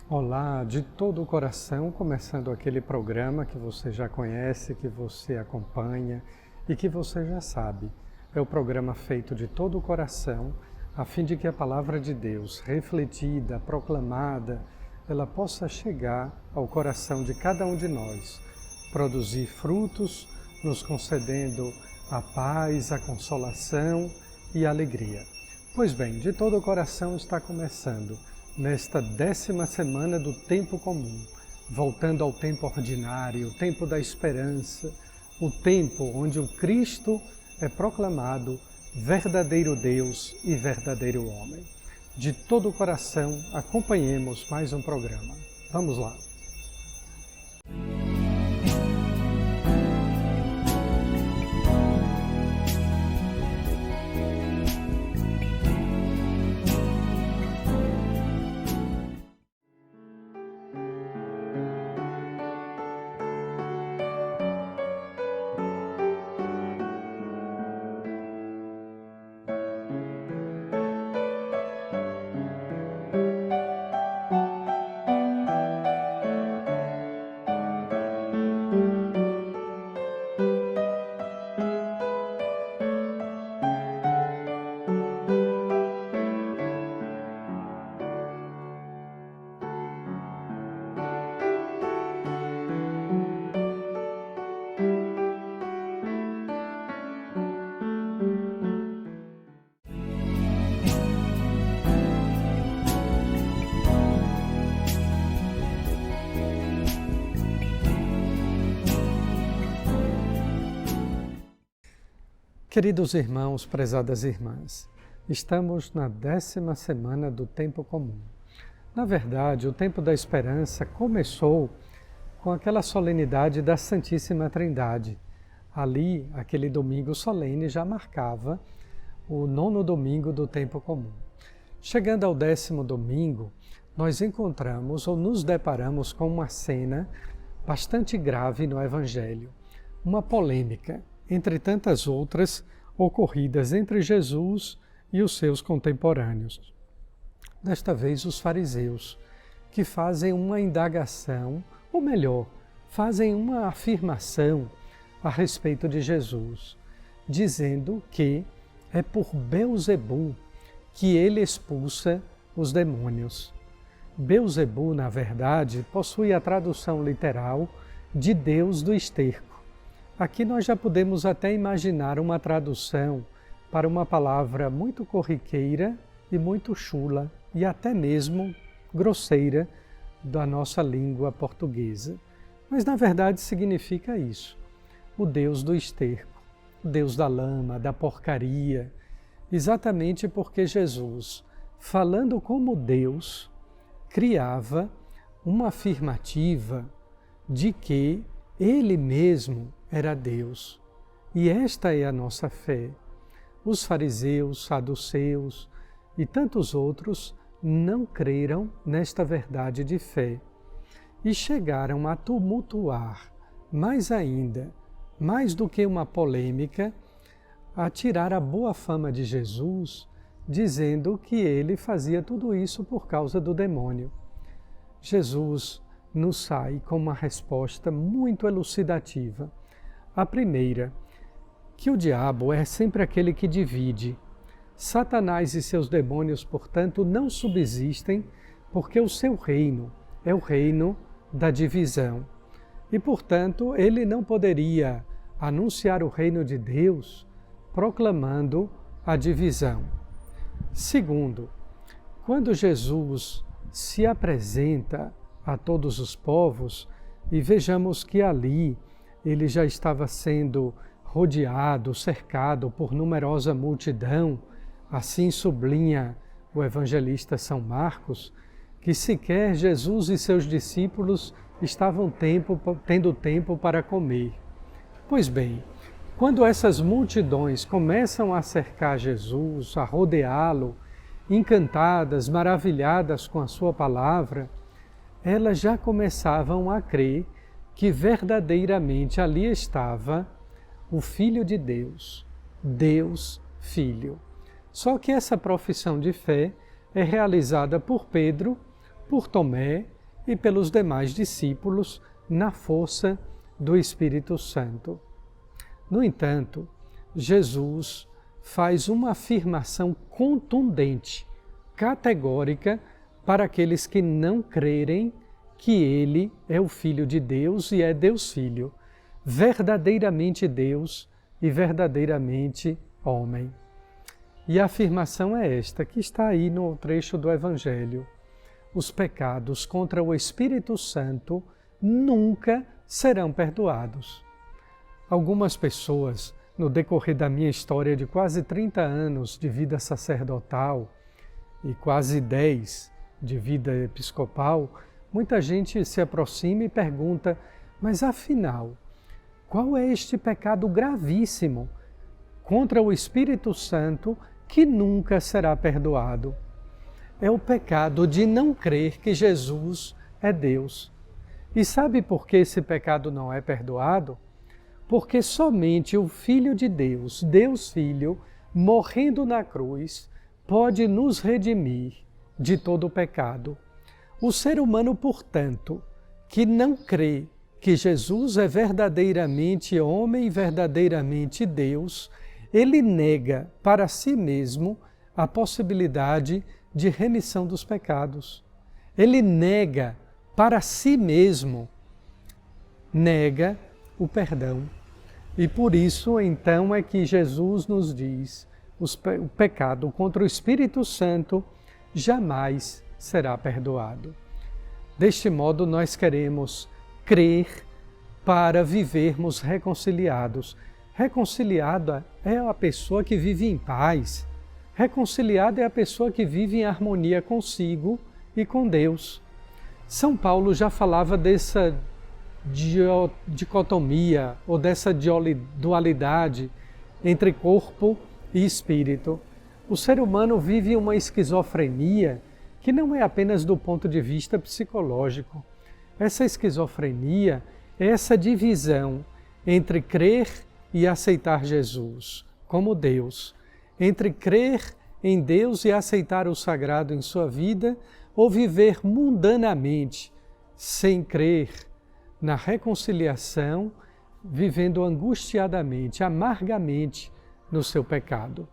Olá, de todo o coração, começando aquele programa que você já conhece, que você acompanha e que você já sabe. É o programa feito de todo o coração, a fim de que a palavra de Deus, refletida, proclamada, ela possa chegar ao coração de cada um de nós, produzir frutos, nos concedendo a paz, a consolação e a alegria. Pois bem, de todo o coração está começando nesta 10ª semana do tempo comum, voltando ao tempo ordinário, o tempo da esperança, o tempo onde o Cristo é proclamado verdadeiro Deus e verdadeiro homem. De todo o coração, acompanhemos mais um programa. Vamos lá! Queridos irmãos, prezadas irmãs, estamos na 10ª semana do tempo comum. Na verdade, o tempo da esperança começou com aquela solenidade da Santíssima Trindade. Ali, aquele domingo solene já marcava o 9º domingo do tempo comum. Chegando ao 10º domingo, nós encontramos ou nos deparamos com uma cena bastante grave no Evangelho, uma polêmica, entre tantas outras ocorridas entre Jesus e os seus contemporâneos. Desta vez, os fariseus, que fazem uma indagação, ou melhor, fazem uma afirmação a respeito de Jesus, dizendo que é por Beelzebu que ele expulsa os demônios. Beelzebu, na verdade, possui a tradução literal de Deus do esterco. Aqui nós já podemos até imaginar uma tradução para uma palavra muito corriqueira e muito chula e até mesmo grosseira da nossa língua portuguesa. Mas na verdade significa isso, o Deus do esterco, o Deus da lama, da porcaria, exatamente porque Jesus, falando como Deus, criava uma afirmativa de que Ele mesmo era Deus. E esta é a nossa fé. Os fariseus, saduceus e tantos outros não creram nesta verdade de fé e chegaram a tumultuar, mais ainda, mais do que uma polêmica, a tirar a boa fama de Jesus, dizendo que ele fazia tudo isso por causa do demônio. Jesus nos sai com uma resposta muito elucidativa. A primeira, que o diabo é sempre aquele que divide. Satanás e seus demônios, portanto, não subsistem porque o seu reino é o reino da divisão. E, portanto, ele não poderia anunciar o reino de Deus proclamando a divisão. Segundo, quando Jesus se apresenta a todos os povos, e vejamos que ali ele já estava sendo rodeado, cercado por numerosa multidão, assim sublinha o evangelista São Marcos, que sequer Jesus e seus discípulos estavam tendo tempo para comer. Pois bem, quando essas multidões começam a cercar Jesus, a rodeá-lo, encantadas, maravilhadas com a sua palavra, elas já começavam a crer que verdadeiramente ali estava o Filho de Deus, Deus Filho. Só que essa profissão de fé é realizada por Pedro, por Tomé e pelos demais discípulos na força do Espírito Santo. No entanto, Jesus faz uma afirmação contundente, categórica, para aqueles que não crerem que Ele é o Filho de Deus e é Deus Filho, verdadeiramente Deus e verdadeiramente homem. E a afirmação é esta, que está aí no trecho do Evangelho. Os pecados contra o Espírito Santo nunca serão perdoados. Algumas pessoas, no decorrer da minha história de quase 30 anos de vida sacerdotal e quase 10 de vida episcopal, muita gente se aproxima e pergunta, mas afinal, qual é este pecado gravíssimo contra o Espírito Santo que nunca será perdoado? É o pecado de não crer que Jesus é Deus. E sabe por que esse pecado não é perdoado? Porque somente o Filho de Deus, Deus Filho, morrendo na cruz, pode nos redimir de todo o pecado. O ser humano, portanto, que não crê que Jesus é verdadeiramente homem e verdadeiramente Deus, ele nega para si mesmo a possibilidade de remissão dos pecados. Ele nega para si mesmo, nega o perdão. E por isso, então, é que Jesus nos diz, o pecado contra o Espírito Santo jamais será perdoado. Deste modo, nós queremos crer para vivermos reconciliados. Reconciliada é a pessoa que vive em paz. Reconciliada é a pessoa que vive em harmonia consigo e com Deus. São Paulo já falava dessa dicotomia ou dessa dualidade entre corpo e espírito. O ser humano vive uma esquizofrenia que não é apenas do ponto de vista psicológico. Essa esquizofrenia é essa divisão entre crer e aceitar Jesus como Deus, entre crer em Deus e aceitar o sagrado em sua vida, ou viver mundanamente, sem crer na reconciliação, vivendo angustiadamente, amargamente no seu pecado.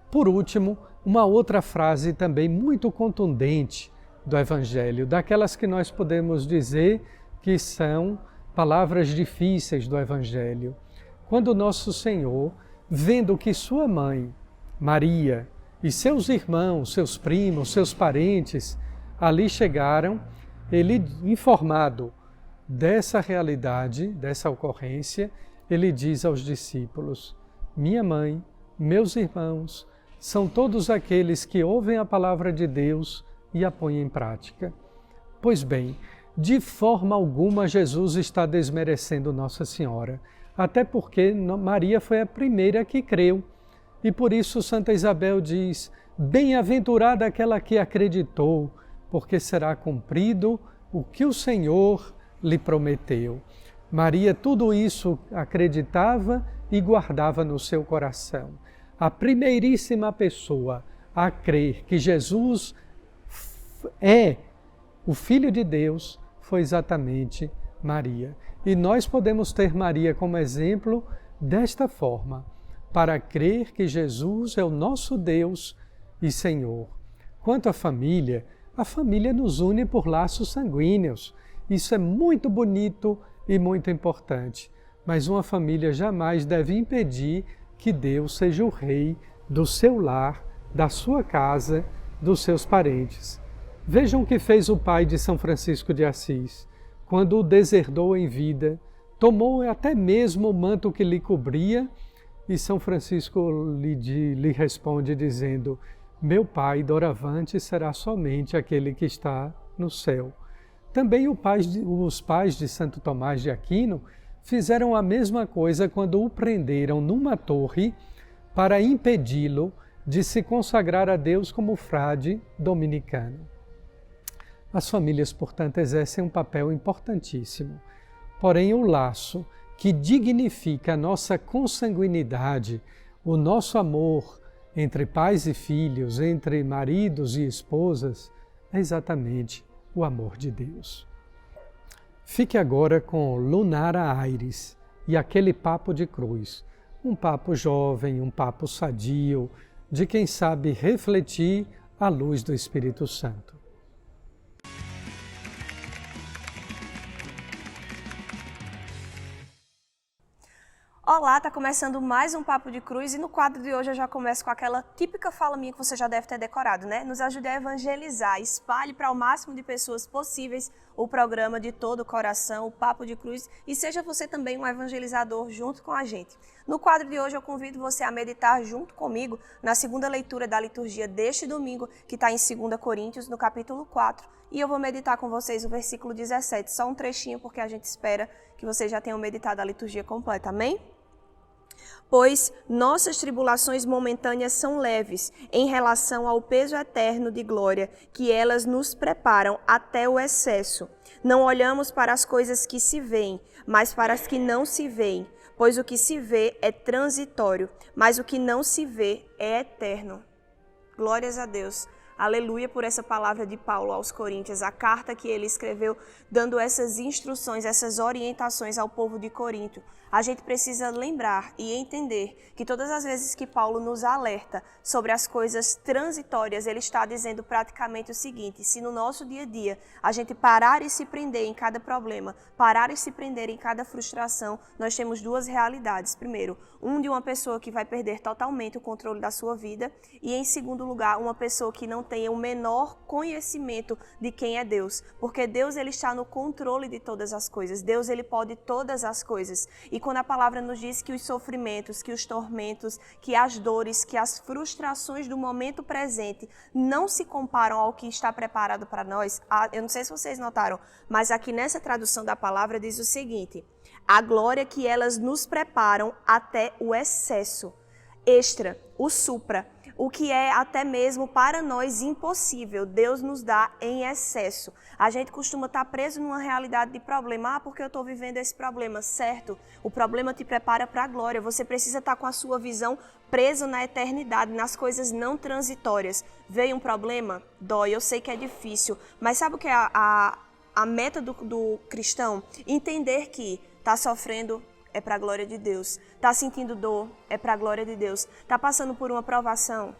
Por último, uma outra frase também muito contundente do Evangelho, daquelas que nós podemos dizer que são palavras difíceis do Evangelho. Quando nosso Senhor, vendo que sua mãe, Maria, e seus irmãos, seus primos, seus parentes, ali chegaram, ele, informado dessa realidade, dessa ocorrência, ele diz aos discípulos, minha mãe, meus irmãos, são todos aqueles que ouvem a palavra de Deus e a põem em prática. Pois bem, de forma alguma Jesus está desmerecendo Nossa Senhora, até porque Maria foi a primeira que creu. E por isso Santa Isabel diz, bem-aventurada aquela que acreditou, porque será cumprido o que o Senhor lhe prometeu. Maria tudo isso acreditava e guardava no seu coração. A primeiríssima pessoa a crer que Jesus é o Filho de Deus foi exatamente Maria. E nós podemos ter Maria como exemplo desta forma, para crer que Jesus é o nosso Deus e Senhor. Quanto à família, a família nos une por laços sanguíneos. Isso é muito bonito e muito importante. Mas uma família jamais deve impedir que Deus seja o rei do seu lar, da sua casa, dos seus parentes. Vejam o que fez o pai de São Francisco de Assis, quando o deserdou em vida, tomou até mesmo o manto que lhe cobria, e São Francisco lhe responde dizendo, meu pai doravante será somente aquele que está no céu. Também os pais de Santo Tomás de Aquino fizeram a mesma coisa quando o prenderam numa torre para impedi-lo de se consagrar a Deus como frade dominicano. As famílias, portanto, exercem um papel importantíssimo. Porém, o laço que dignifica a nossa consanguinidade, o nosso amor entre pais e filhos, entre maridos e esposas, é exatamente o amor de Deus. Fique agora com Lunara Aires e aquele papo de cruz. Um papo jovem, um papo sadio, de quem sabe refletir à luz do Espírito Santo. Olá, tá começando mais um Papo de Cruz e no quadro de hoje eu já começo com aquela típica fala minha que você já deve ter decorado, né? Nos ajude a evangelizar, espalhe para o máximo de pessoas possíveis o programa de todo o coração, o Papo de Cruz, e seja você também um evangelizador junto com a gente. No quadro de hoje eu convido você a meditar junto comigo na segunda leitura da liturgia deste domingo, que está em 2 Coríntios, no capítulo 4, e eu vou meditar com vocês o versículo 17, só um trechinho porque a gente espera que vocês já tenham meditado a liturgia completa, amém? Pois nossas tribulações momentâneas são leves em relação ao peso eterno de glória que elas nos preparam até o excesso. Não olhamos para as coisas que se veem, mas para as que não se veem, pois o que se vê é transitório, mas o que não se vê é eterno. Glórias a Deus. Aleluia por essa palavra de Paulo aos Coríntios, a carta que ele escreveu dando essas instruções, essas orientações ao povo de Corinto. A gente precisa lembrar e entender que todas as vezes que Paulo nos alerta sobre as coisas transitórias, ele está dizendo praticamente o seguinte: se no nosso dia a dia a gente parar e se prender em cada problema, parar e se prender em cada frustração, nós temos duas realidades. Primeiro, de uma pessoa que vai perder totalmente o controle da sua vida e, em segundo lugar, uma pessoa que não tenha o menor conhecimento de quem é Deus, porque Deus ele está no controle de todas as coisas, Deus ele pode todas as coisas. E quando a palavra nos diz que os sofrimentos, que os tormentos, que as dores, que as frustrações do momento presente não se comparam ao que está preparado para nós, eu não sei se vocês notaram, mas aqui nessa tradução da palavra diz o seguinte: a glória que elas nos preparam até o excesso, extra, o supra, o que é até mesmo para nós impossível, Deus nos dá em excesso. A gente costuma estar preso numa realidade de problema. Porque eu estou vivendo esse problema, certo? O problema te prepara para a glória. Você precisa estar com a sua visão presa na eternidade, nas coisas não transitórias. Veio um problema? Dói, eu sei que é difícil, mas sabe o que é a meta do cristão? Entender que está sofrendo é para a glória de Deus. Está sentindo dor? É para a glória de Deus. Está passando por uma provação?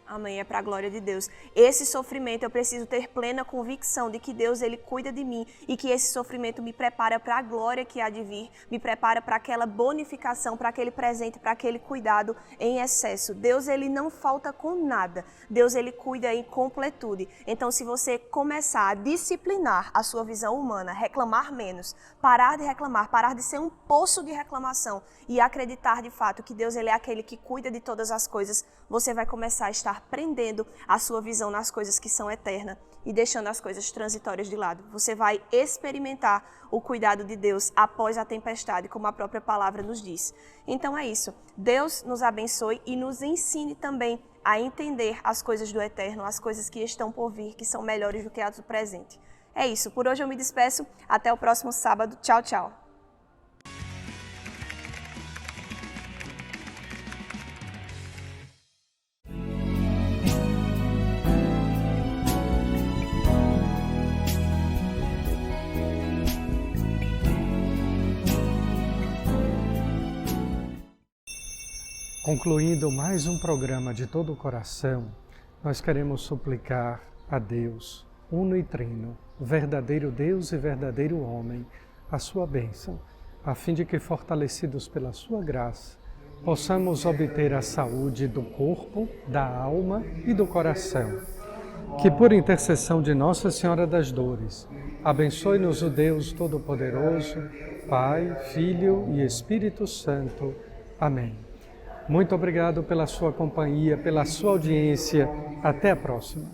Amém, é para a glória de Deus. Esse sofrimento eu preciso ter plena convicção de que Deus ele cuida de mim e que esse sofrimento me prepara para a glória que há de vir, me prepara para aquela bonificação, para aquele presente, para aquele cuidado em excesso. Deus ele não falta com nada. Deus ele cuida em completude. Então, se você começar a disciplinar a sua visão humana, reclamar menos, parar de reclamar, parar de ser um poço de reclamação e acreditar de fato que Deus ele é aquele que cuida de todas as coisas, você vai começar a estar prendendo a sua visão nas coisas que são eternas e deixando as coisas transitórias de lado. Você vai experimentar o cuidado de Deus após a tempestade, como a própria palavra nos diz. Então é isso. Deus nos abençoe e nos ensine também a entender as coisas do eterno, as coisas que estão por vir, que são melhores do que as do presente. É isso. Por hoje eu me despeço. Até o próximo sábado. Tchau, tchau. Concluindo mais um programa de todo o coração, nós queremos suplicar a Deus, uno e trino, verdadeiro Deus e verdadeiro homem, a sua bênção, a fim de que, fortalecidos pela sua graça, possamos obter a saúde do corpo, da alma e do coração. Que, por intercessão de Nossa Senhora das Dores, abençoe-nos o Deus Todo-Poderoso, Pai, Filho e Espírito Santo. Amém. Muito obrigado pela sua companhia, pela sua audiência. Até a próxima.